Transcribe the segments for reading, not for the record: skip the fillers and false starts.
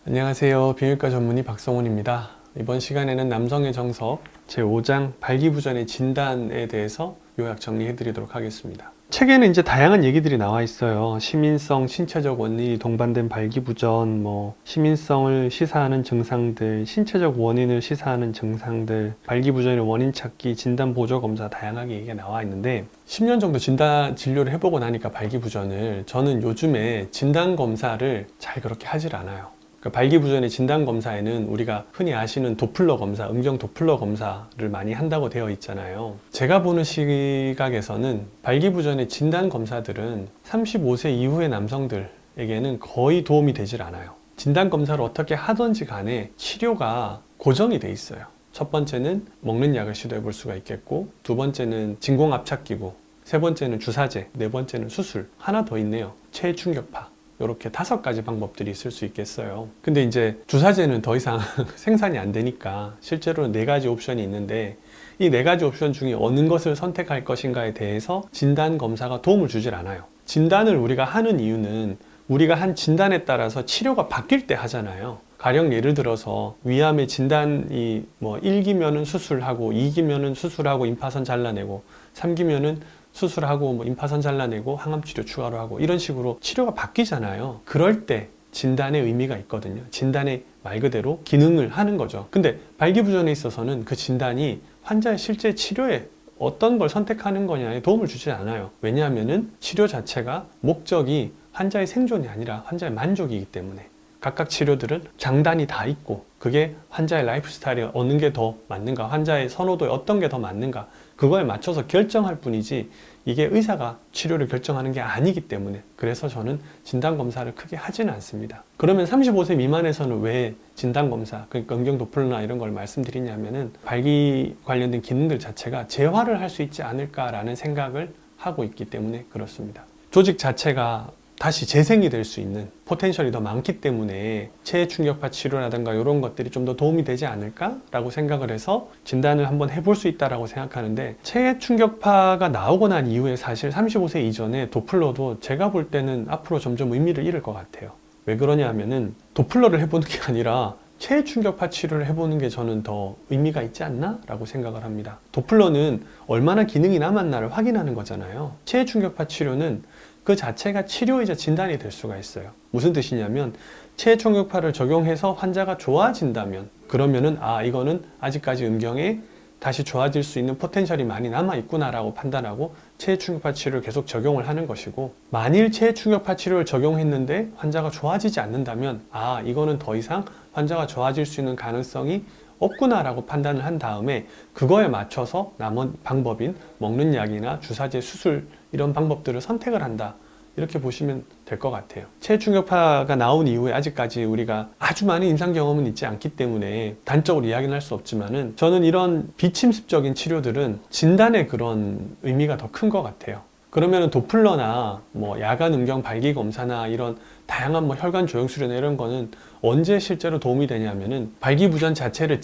안녕하세요. 비뇨기과 전문의 박성훈입니다. 이번 시간에는 남성의 정석 제5장 발기부전의 진단에 대해서 요약 정리해 드리도록 하겠습니다. 책에는 이제 다양한 얘기들이 나와 있어요. 시민성, 신체적 원인이 동반된 발기부전, 시민성을 시사하는 증상들, 신체적 원인을 시사하는 증상들, 발기부전의 원인 찾기, 진단 보조 검사 다양하게 얘기가 나와 있는데 10년 정도 진단 진료를 해보고 나니까 발기부전을 저는 요즘에 진단 검사를 잘 그렇게 하질 않아요. 그러니까 발기부전의 진단검사에는 우리가 흔히 아시는 도플러 검사, 음경 도플러 검사를 많이 한다고 되어 있잖아요. 제가 보는 시각에서는 발기부전의 진단검사들은 35세 이후의 남성들에게는 거의 도움이 되질 않아요. 진단검사를 어떻게 하든지 간에 치료가 고정이 돼 있어요. 첫 번째는 먹는 약을 시도해 볼 수가 있겠고, 두 번째는 진공압착기구, 세 번째는 주사제, 네 번째는 수술, 하나 더 있네요. 체충격파. 이렇게 5가지 방법들이 있을 수 있겠어요. 근데 이제 주사제는 더 이상 생산이 안 되니까 실제로는 4가지 옵션이 있는데 이 4가지 옵션 중에 어느 것을 선택할 것인가에 대해서 진단 검사가 도움을 주질 않아요. 진단을 우리가 하는 이유는 우리가 한 진단에 따라서 치료가 바뀔 때 하잖아요. 가령 예를 들어서 위암의 진단이 1기면은 수술하고 2기면은 수술하고 임파선 잘라내고 3기면은 수술하고 임파선 잘라내고 항암치료 추가로 하고 이런 식으로 치료가 바뀌잖아요. 그럴 때 진단의 의미가 있거든요. 진단의 말 그대로 기능을 하는 거죠. 근데 발기부전에 있어서는 그 진단이 환자의 실제 치료에 어떤 걸 선택하는 거냐에 도움을 주지 않아요. 왜냐하면은 치료 자체가 목적이 환자의 생존이 아니라 환자의 만족이기 때문에 각각 치료들은 장단이 다 있고 그게 환자의 라이프 스타일에 어느 게 더 맞는가, 환자의 선호도에 어떤 게 더 맞는가 그거에 맞춰서 결정할 뿐이지 이게 의사가 치료를 결정하는 게 아니기 때문에 그래서 저는 진단검사를 크게 하지는 않습니다. 그러면 35세 미만에서는 왜 진단검사, 그러니까 음경도플러나 이런 걸 말씀드리냐면은 발기 관련된 기능들 자체가 재활을 할 수 있지 않을까라는 생각을 하고 있기 때문에 그렇습니다. 조직 자체가 다시 재생이 될 수 있는 포텐셜이 더 많기 때문에 체충격파 치료라든가 이런 것들이 좀 더 도움이 되지 않을까라고 생각을 해서 진단을 한번 해볼 수 있다라고 생각하는데, 체충격파가 나오고 난 이후에 사실 35세 이전에 도플러도 제가 볼 때는 앞으로 점점 의미를 잃을 것 같아요. 왜 그러냐 하면은 도플러를 해보는 게 아니라 체충격파 치료를 해보는 게 저는 더 의미가 있지 않나? 라고 생각을 합니다. 도플러는 얼마나 기능이 남았나를 확인하는 거잖아요. 체충격파 치료는 그 자체가 치료이자 진단이 될 수가 있어요. 무슨 뜻이냐면 체충격파를 적용해서 환자가 좋아진다면 그러면은 이거는 아직까지 음경에 다시 좋아질 수 있는 포텐셜이 많이 남아있구나 라고 판단하고 체충격파 치료를 계속 적용을 하는 것이고, 만일 체충격파 치료를 적용했는데 환자가 좋아지지 않는다면 이거는 더 이상 환자가 좋아질 수 있는 가능성이 없구나 라고 판단을 한 다음에 그거에 맞춰서 남은 방법인 먹는 약이나 주사제, 수술 이런 방법들을 선택을 한다, 이렇게 보시면 될 것 같아요. 체충격파가 나온 이후에 아직까지 우리가 아주 많은 임상 경험은 있지 않기 때문에 단적으로 이야기는 할 수 없지만은 저는 이런 비침습적인 치료들은 진단의 그런 의미가 더 큰 것 같아요. 그러면 도플러나 야간 음경 발기 검사나 이런 다양한 혈관 조형 수련이나 이런 거는 언제 실제로 도움이 되냐면은 발기부전 자체를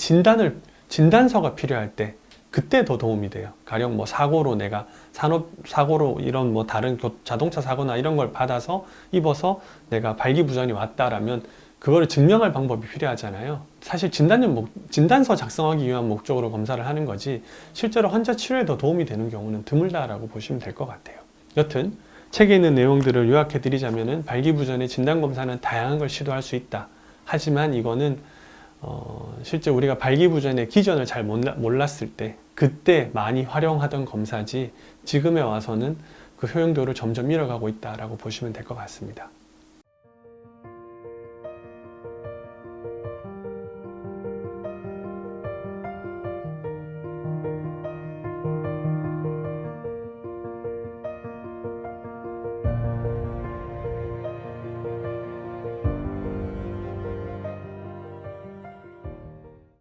진단서가 필요할 때 그때 더 도움이 돼요. 가령 사고로 내가 산업사고로 이런 다른 자동차 사고나 이런 걸 받아서 입어서 내가 발기부전이 왔다라면 그거를 증명할 방법이 필요하잖아요. 사실 진단서 작성하기 위한 목적으로 검사를 하는 거지 실제로 환자 치료에 더 도움이 되는 경우는 드물다라고 보시면 될 것 같아요. 여튼 책에 있는 내용들을 요약해 드리자면은 발기부전의 진단검사는 다양한 걸 시도할 수 있다. 하지만 이거는 실제 우리가 발기부전의 기전을 잘 몰랐을 때 그때 많이 활용하던 검사지 지금에 와서는 그 효용도를 점점 잃어가고 있다라고 보시면 될 것 같습니다.